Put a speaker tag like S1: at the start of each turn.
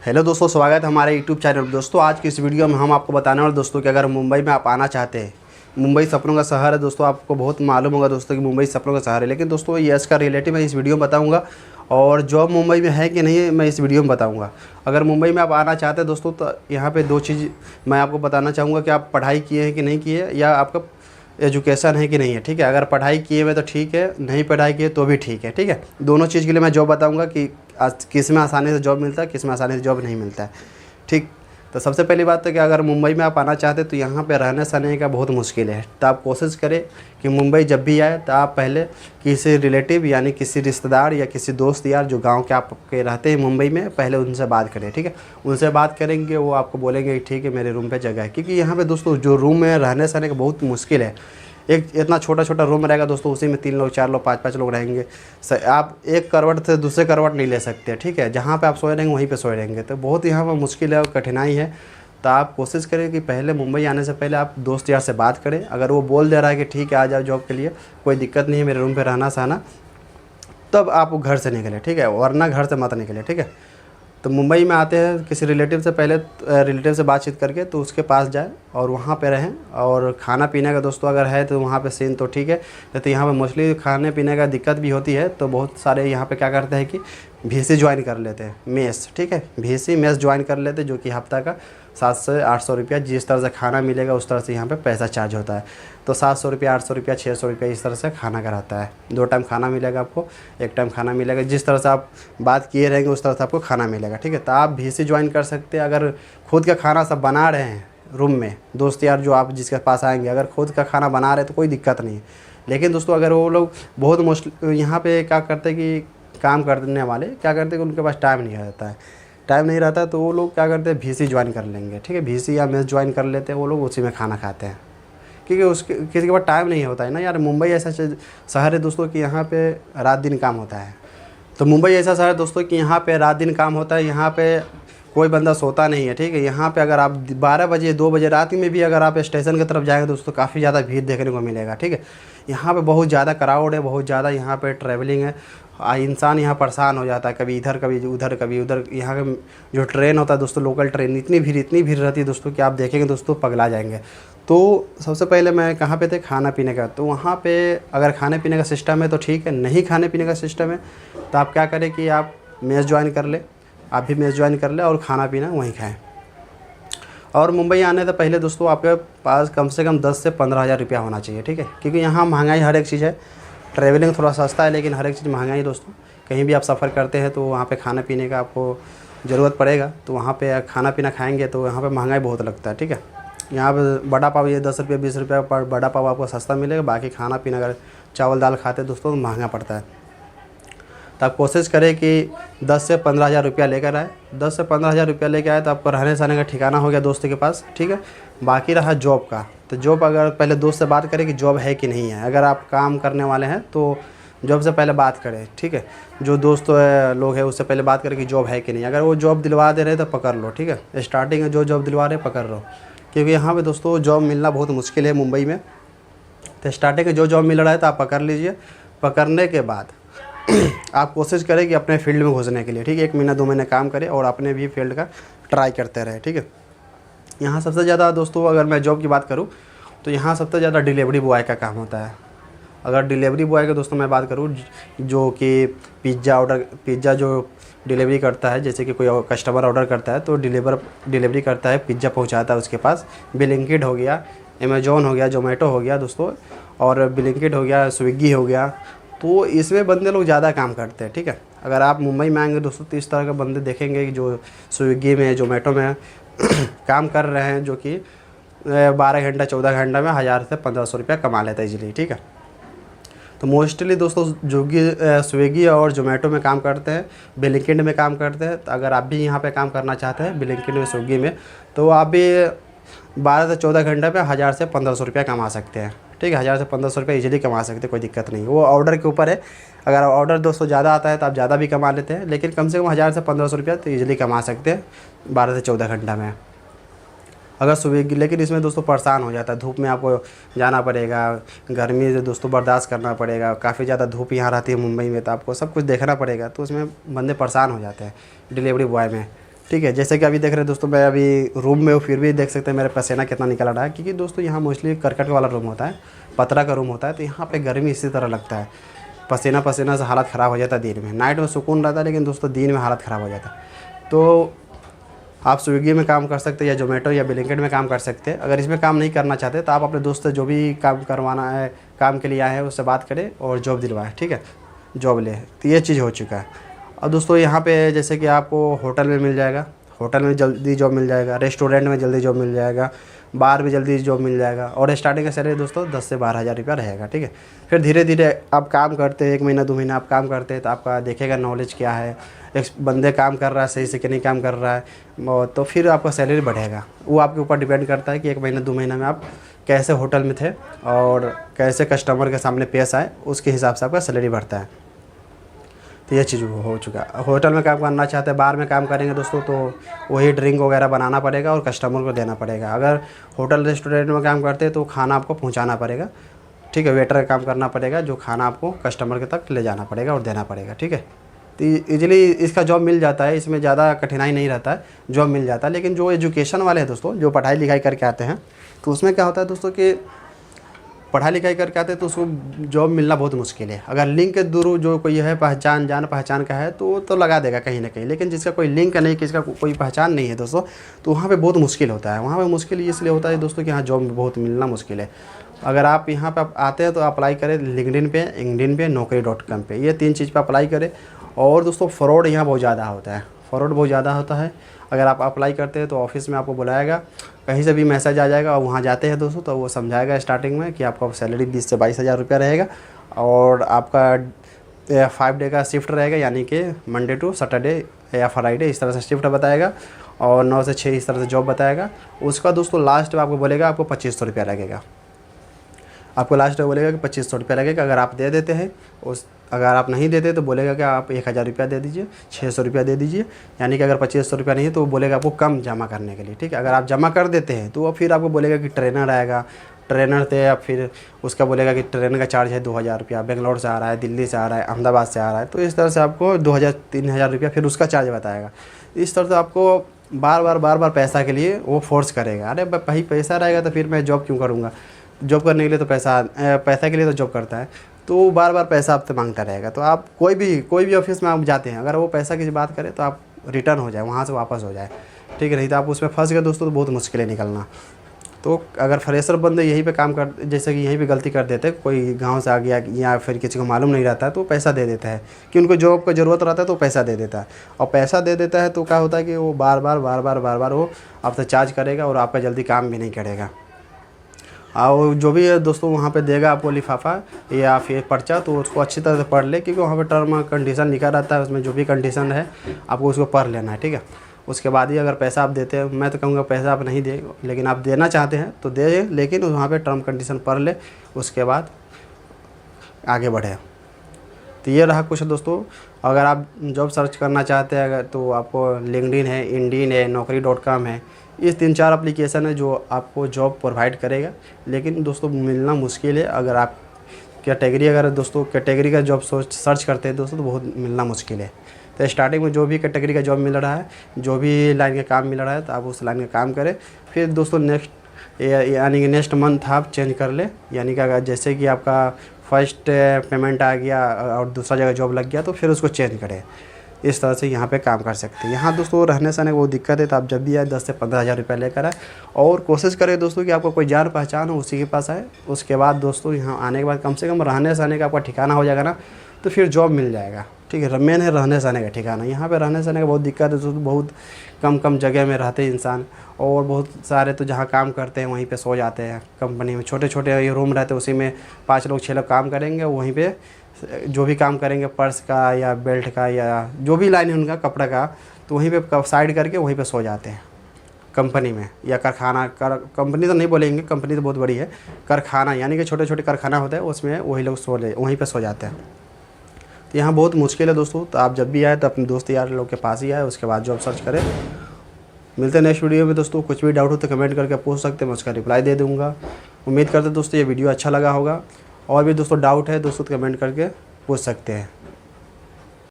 S1: Hello दोस्तों, स्वागत है हमारे यूट्यूब चैनल पर। दोस्तों आज की इस वीडियो में हम आपको बताने वाले दोस्तों कि अगर मुंबई में आप आना चाहते हैं, मुंबई सपनों का शहर है दोस्तों। आपको बहुत मालूम होगा दोस्तों कि मुंबई सपनों का शहर है, लेकिन दोस्तों ये इसका रिलेटिव मैं इस वीडियो में बताऊंगा और जॉब मुंबई में है कि नहीं है मैं इस वीडियो में बताऊंगा। अगर मुंबई में आप आना चाहते हैं दोस्तों तो यहाँ पर दो चीज़ मैं आपको बताना चाहूँगा कि आप पढ़ाई किए हैं कि नहीं किए, या आपका एजुकेशन है कि नहीं है। ठीक है, अगर पढ़ाई किए हुए तो ठीक है, नहीं पढ़ाई किए तो भी ठीक है। ठीक है, दोनों चीज़ के लिए मैं जॉब बताऊंगा कि किस में आसानी से जॉब मिलता है, किस में आसानी से जॉब नहीं मिलता है। ठीक, तो सबसे पहली बात है कि अगर मुंबई में आप आना चाहते हैं तो यहाँ पे रहने सहने का बहुत मुश्किल है। तो आप कोशिश करें कि मुंबई जब भी आए तो आप पहले किसी रिलेटिव यानी किसी रिश्तेदार या किसी दोस्त यार जो गांव के आपके रहते हैं मुंबई में, पहले उनसे बात करें। ठीक है, उनसे बात करेंगे, वो आपको बोलेंगे ठीक है मेरे रूम पे जगह है। क्योंकि यहाँ पे दोस्तों जो रूम में रहने सहने का बहुत मुश्किल है। एक इतना छोटा छोटा रूम रहेगा दोस्तों, उसी में 3 लोग 4 लोग 5 लोग रहेंगे। आप एक करवट से दूसरे करवट नहीं ले सकते। ठीक है, जहाँ पे आप सोए रहेंगे वहीं पे सोए रहेंगे, तो बहुत यहाँ पर मुश्किल है और कठिनाई है। तो आप कोशिश करें कि पहले मुंबई आने से पहले आप दोस्त यार से बात करें। अगर वो बोल दे रहा है कि ठीक है आ जाओ जॉब के लिए, कोई दिक्कत नहीं है, मेरे रूम पर रहना सहना, तब आप घर से निकलें। ठीक है, वरना घर से मत निकलें। ठीक है, तो मुंबई में आते हैं किसी रिलेटिव से पहले रिलेटिव से बातचीत करके तो उसके पास जाए और वहाँ पे रहें। और खाना पीने का दोस्तों अगर है तो वहाँ पे सीन तो ठीक है, तो यहाँ पे मोस्टली खाने पीने का दिक्कत भी होती है। तो बहुत सारे यहाँ पे क्या करते हैं कि VC ज्वाइन कर लेते हैं, मेस। ठीक है, VC मेस ज्वाइन कर लेते हैं, जो कि हफ्ता का 700 से 800 रुपया, जिस तरह से खाना मिलेगा उस तरह से यहाँ पे पैसा चार्ज होता है। तो 700 रुपया, 800 रुपया, 600 रुपया इस तरह से खाना का रहता है। 2 टाइम खाना मिलेगा आपको, 1 टाइम खाना मिलेगा। जिस तरह से आप बात किए रहेंगे उस तरह से आपको खाना मिलेगा। ठीक है, तो आप VC ज्वाइन कर सकते हैं। अगर खुद का खाना सब बना रहे हैं रूम में, दोस्त यार जो आप जिसके पास आएंगे अगर खुद का खाना बना रहे हैं तो कोई दिक्कत नहीं है। लेकिन दोस्तों अगर वो लोग बहुत मुश्किल यहाँ पे क्या करते हैं कि काम करने वाले क्या करते हैं कि उनके पास टाइम नहीं रहता है, टाइम नहीं रहता तो वो लोग क्या करते हैं VC ज्वाइन कर लेंगे। ठीक है, VC या मेस ज्वाइन कर लेते हैं वो लोग, उसी में खाना खाते हैं। क्योंकि उसके किसी के पास टाइम नहीं होता है ना यार। मुंबई ऐसा शहर है दोस्तों कि यहाँ पे रात दिन काम होता है। तो मुंबई ऐसा शहर है दोस्तों कि यहाँ पे रात दिन काम होता है। यहाँ पे कोई बंदा सोता नहीं है। ठीक है, यहाँ पे अगर आप 12 बजे 2 बजे रात में भी अगर आप स्टेशन की तरफ जाएंगे दोस्तों, काफ़ी ज़्यादा भीड़ देखने को मिलेगा। ठीक है, यहाँ पे बहुत ज़्यादा क्राउड है, बहुत ज़्यादा यहाँ पे ट्रैवलिंग है। इंसान यहाँ परेशान हो जाता है, कभी इधर कभी उधर कभी उधर। यहाँ का जो ट्रेन होता है दोस्तों, लोकल ट्रेन, इतनी भीड़ रहती है दोस्तों कि आप देखेंगे दोस्तों पगला जाएंगे। तो सबसे पहले मैं कहाँ पे थे, खाना पीने का। तो वहाँ पे अगर खाने पीने का सिस्टम है तो ठीक है, नहीं खाने पीने का सिस्टम है तो आप क्या करें कि आप मेस ज्वाइन कर ले, आप भी मेस ज्वाइन कर ले और खाना पीना वहीं खाएं। और मुंबई आने से पहले दोस्तों आपके पास कम से कम 10 से 15 हज़ार रुपया होना चाहिए। ठीक है, क्योंकि यहाँ महंगाई हर एक चीज़ है। ट्रैवलिंग थोड़ा सस्ता है लेकिन हर एक चीज़ महंगा ही दोस्तों। कहीं भी आप सफ़र करते हैं तो वहाँ पे खाने पीने का आपको ज़रूरत पड़ेगा, तो वहाँ पे खाना पीना खाएंगे तो यहाँ पे महंगाई बहुत लगता है। ठीक है, यहाँ पे बड़ा पाव ये 10 रुपये 20 रुपये पर बड़ा पाव आपको सस्ता मिलेगा। बाकी खाना पीना अगर चावल दाल खाते दोस्तों तो महंगा पड़ता है। तो आप कोशिश करें कि 10 से 15 हज़ार रुपया लेकर आए। 10 से 15 हज़ार रुपया लेकर आए तो आपको रहने सहने का ठिकाना हो गया दोस्तों के पास। ठीक है, बाकी रहा जॉब का। तो जॉब अगर पहले दोस्त से बात करें कि जॉब है कि नहीं है। अगर आप काम करने वाले हैं तो जॉब से पहले बात करें। ठीक है, जो दोस्त लोग हैं उससे पहले बात करें कि जॉब है कि नहीं। अगर वो जॉब दिलवा दे रहे तो पकड़ लो। ठीक है, स्टार्टिंग में जो जॉब दिलवा रहे पकड़ लो, क्योंकि यहाँ पे दोस्तों जॉब मिलना बहुत मुश्किल है मुंबई में। तो स्टार्टिंग में जो जॉब मिल रहा है तो आप पकड़ लीजिए। पकड़ने के बाद आप कोशिश करें कि अपने फील्ड में घुसने के लिए। ठीक है, 1 महीना 2 महीने काम करें और अपने भी फील्ड का ट्राई करते रहें। ठीक है, यहाँ सबसे ज़्यादा दोस्तों अगर मैं जॉब की बात करूँ तो यहाँ सबसे ज़्यादा डिलीवरी बॉय का काम होता है। अगर डिलीवरी बॉय का दोस्तों मैं बात करूँ, जो कि पिज़्ज़ा जो डिलीवरी करता है, जैसे कि कोई कस्टमर ऑर्डर करता है तो डिलीवरी करता है, पिज़्ज़ा पहुँचाता है उसके पास। ब्लिंकिट हो गया, अमेज़ॉन हो गया, जोमेटो हो गया दोस्तों, और ब्लिंकिट हो गया, स्विगी हो गया। तो इसमें बंदे लोग ज़्यादा काम करते हैं। ठीक है, अगर आप मुंबई में आएंगे दोस्तों तो इस तरह के बंदे देखेंगे कि जो स्विगी में जोमेटो में काम कर रहे हैं, जो कि 12 घंटा 14 घंटा में 1000 से 1500 रुपया कमा लेता है इजीली। ठीक है, तो मोस्टली दोस्तों जो कि स्विगी और जोमेटो में काम करते हैं, ब्लिंकिट में काम करते हैं। तो अगर आप भी यहाँ पे काम करना चाहते हैं ब्लिंकिट में, स्विगी में, तो आप भी 12 से 14 घंटे पे 1000 से 1500 रुपया कमा सकते हैं। ठीक है, 1000 से 1500 रुपया इजीली कमा सकते हैं, कोई दिक्कत नहीं। वो ऑर्डर के ऊपर है। अगर ऑर्डर दोस्तों ज़्यादा आता है तो आप ज़्यादा भी कमा लेते हैं, लेकिन कम से कम 1000 से 1500 रुपया तो इजीली कमा सकते हैं 12 से 14 घंटा में। अगर स्विगी, लेकिन इसमें दोस्तों परेशान हो जाता है। धूप में आपको जाना पड़ेगा, गर्मी से दोस्तों बर्दाश्त करना पड़ेगा। काफ़ी ज़्यादा धूप यहाँ रहती है मुंबई में, तो आपको सब कुछ देखना पड़ेगा। तो उसमें बंदे परेशान हो जाते हैं डिलीवरी बॉय में। ठीक है। जैसे कि अभी देख रहे हैं दोस्तों, मैं अभी रूम में हूँ, फिर भी देख सकते हैं मेरा पसीना कितना निकल रहा है, क्योंकि दोस्तों यहाँ मोस्टली करकट वाला रूम होता है, पतरा का रूम होता है, तो यहाँ पे गर्मी इसी तरह लगता है, पसीना पसीना से हालत ख़राब हो जाता है। दिन में नाइट में सुकून रहता है, लेकिन दोस्तों दिन में हालत ख़राब हो जाता है। तो आप स्विगी में काम कर सकते हैं, या जोमेटो या ब्लिंकिट में काम कर सकते हैं। अगर इसमें काम नहीं करना चाहते तो आप अपने दोस्त से जो भी काम करवाना है, काम के लिए आए हैं, उससे बात करें और जॉब दिलवाएं, ठीक है, जॉब ले। तो ये चीज़ हो चुका है। और दोस्तों यहाँ पे जैसे कि आपको होटल में मिल जाएगा, होटल में जल्दी जॉब मिल जाएगा, रेस्टोरेंट में जल्दी जॉब मिल जाएगा, बार भी जल्दी जॉब मिल जाएगा। और स्टार्टिंग का सैलरी दोस्तों 10 से 12 हज़ार रुपया रहेगा, ठीक है। फिर धीरे धीरे आप काम करते हैं, 1 महीना 2 महीना आप काम करते हैं, तो आपका देखेगा नॉलेज क्या है, एक बंदे काम कर रहा है सही से कि नहीं काम कर रहा है, तो फिर आपका सैलरी बढ़ेगा। वो आपके ऊपर डिपेंड करता है कि 1 महीना 2 महीना में आप कैसे होटल में थे और कैसे कस्टमर के सामने पेश आए, उसके हिसाब से आपका सैलरी बढ़ता है। तो ये चीज़ हो चुका है। होटल में काम करना चाहते हैं, बार में काम करेंगे दोस्तों, तो वही ड्रिंक वगैरह बनाना पड़ेगा और कस्टमर को देना पड़ेगा। अगर होटल रेस्टोरेंट में काम करते हैं तो खाना आपको पहुंचाना पड़ेगा, ठीक है, वेटर का काम करना पड़ेगा, जो खाना आपको कस्टमर के तक ले जाना पड़ेगा और देना पड़ेगा, ठीक है। तो ईजिली इसका जॉब मिल जाता है, इसमें ज़्यादा कठिनाई नहीं रहता है, जॉब मिल जाता है। लेकिन जो एजुकेशन वाले हैं दोस्तों, जो पढ़ाई लिखाई करके आते हैं, तो उसमें क्या होता है दोस्तों कि पढ़ाई लिखाई करके आते हैं तो उसको जॉब मिलना बहुत मुश्किल है। अगर लिंक के थ्रू जो कोई है जान पहचान का है तो लगा देगा कहीं ना कहीं, लेकिन जिसका कोई लिंक नहीं, किसका कोई पहचान नहीं है दोस्तों, तो वहाँ पे बहुत मुश्किल होता है। वहाँ पे मुश्किल इसलिए होता है दोस्तों कि यहाँ जॉब बहुत मिलना मुश्किल है। अगर आप यहाँ पे आते हैं तो अप्लाई करें लिंक्डइन पे, इंक्डइन पे, naukri.com पे, ये 3 चीज़ पे अप्लाई करें। और दोस्तों फ्रॉड यहाँ बहुत ज़्यादा होता है, फ्रॉड बहुत ज़्यादा होता है। अगर आप अप्लाई करते हैं तो ऑफिस में आपको बुलाएगा, कहीं से भी मैसेज आ जाएगा, और वहाँ जाते हैं दोस्तों तो वो समझाएगा स्टार्टिंग में कि आपका सैलरी 20 से 22 हज़ार रुपया रहेगा, और आपका 5 डे का शिफ्ट रहेगा, यानी कि मंडे टू सैटरडे या फ्राइडे, इस तरह से शिफ्ट बताएगा, और 9 से 6 इस तरह से जॉब बताएगा। उसका दोस्तों लास्ट में आपको बोलेगा आपको 2500 रुपया लगेगा, आपको लास्ट में बोलेगा कि 2500 रुपया लगेगा। अगर आप दे देते हैं अगर आप नहीं देते तो बोलेगा कि आप 1000 रुपया दे दीजिए, 600 रुपया दे दीजिए, यानी कि अगर 2500 रुपया नहीं है तो वो बोलेगा आपको कम जमा करने के लिए, ठीक है। अगर आप जमा कर देते हैं तो फिर आपको बोलेगा कि ट्रेनर आएगा, ट्रेनर थे, या फिर उसका बोलेगा कि ट्रेनर का चार्ज है 2000 रुपया, बेंगलोर से आ रहा है, दिल्ली से आ रहा है, अहमदाबाद से आ रहा है, तो इस तरह से आपको 2000-3000 रुपया फिर उसका चार्ज बताएगा। इस तरह से आपको बार बार पैसा के लिए वो फोर्स करेगा। अरे भाई पैसा रहेगा तो फिर मैं जॉब क्यों करूँगा, जॉब करने के लिए तो पैसा के लिए तो जॉब करता है, तो बार बार पैसा आपसे मांगता रहेगा। तो आप कोई भी ऑफिस में आप जाते हैं, अगर वो पैसा की बात करें तो आप रिटर्न हो जाए, वहाँ से वापस हो जाए, ठीक है। नहीं तो आप उसमें फंस गए दोस्तों तो बहुत मुश्किल है निकलना। तो अगर फ्रेशर बंदे यहीं पे काम कर, जैसे कि यहीं पे गलती कर देते हैं, कोई गांव से आ गया या फिर किसी को मालूम नहीं रहता है तो पैसा दे देता है, कि उनको जॉब का ज़रूरत रहता है तो पैसा दे देता है। और पैसा दे देता है तो क्या होता है कि वो बार बार वो आपसे चार्ज करेगा और आपका जल्दी काम भी नहीं करेगा। और जो भी है दोस्तों वहाँ पे देगा आपको लिफाफा या फिर पर्चा, तो उसको अच्छी तरह से पढ़ ले, क्योंकि वहाँ पे टर्म कंडीशन लिखा रहता है, उसमें जो भी कंडीशन है आपको उसको पढ़ लेना है, ठीक है। उसके बाद ही अगर पैसा आप देते हैं, मैं तो कहूँगा पैसा आप नहीं दे, लेकिन आप देना चाहते हैं तो दे, लेकिन वहाँ पे टर्म कंडीशन पढ़ ले, उसके बाद आगे बढ़े। तो ये रहा कुछ दोस्तों। अगर आप जॉब सर्च करना चाहते हैं अगर, तो आपको लिंक्डइन है, इंडीन है, naukri.com है, ये 3-4 एप्लीकेशन है जो आपको जॉब प्रोवाइड करेगा। लेकिन दोस्तों मिलना मुश्किल है। अगर आप कैटेगरी का जॉब सर्च करते हैं दोस्तों तो बहुत मिलना मुश्किल है। तो स्टार्टिंग में जो भी कैटेगरी का जॉब मिल रहा है, जो भी लाइन का काम मिल रहा है, तो आप उस लाइन का काम करें। फिर दोस्तों यानी कि नेक्स्ट मंथ आप चेंज कर ले, यानी कि अगर जैसे कि आपका फर्स्ट पेमेंट आ गया और दूसरा जगह जॉब लग गया तो फिर उसको चेंज करें। इस तरह से यहाँ पे काम कर सकते हैं। यहाँ दोस्तों रहने सहने को दिक्कत है, तो आप जब भी आए 10 से 15 हज़ार रुपया लेकर आए, और कोशिश करें दोस्तों कि आपको कोई जान पहचान हो उसी के पास आए। उसके बाद दोस्तों यहाँ आने के बाद कम से कम रहने सहने का आपका ठिकाना हो जाएगा ना, तो फिर जॉब मिल जाएगा, ठीक है। मेन है रहने सहने का ठिकाना। यहाँ पे रहने सहने का बहुत दिक्कत है दोस्तों, बहुत कम जगह में रहते हैं इंसान, और बहुत सारे तो जहाँ काम करते हैं वहीं पे सो जाते हैं। कंपनी में छोटे रूम रहते हैं, उसी में 5 लोग 6 लोग काम करेंगे, वहीं पे जो भी काम करेंगे पर्स का या बेल्ट का या जो भी लाइन है उनका कपड़ा का, तो वहीं पे साइड करके वहीं पे सो जाते हैं कंपनी में या कारखाना। कंपनी तो नहीं बोलेंगे, कंपनी तो बहुत बड़ी है, कारखाना यानी कि छोटे कारखाना होता है, उसमें वही लोग वहीं पे सो जाते हैं। तो यहाँ बहुत मुश्किल है दोस्तों। तो आप जब भी आए तो अपने दोस्त यार लोग के पास ही आए, उसके बाद जॉब सर्च करें। मिलते हैं नेक्स्ट वीडियो में दोस्तों। कुछ भी डाउट हो तो कमेंट करके पूछ सकते हैं, मैं उसका रिप्लाई दे दूँगा। उम्मीद करते दोस्तों ये वीडियो अच्छा लगा होगा। और भी दोस्तों डाउट है दोस्तों तो कमेंट करके पूछ सकते हैं।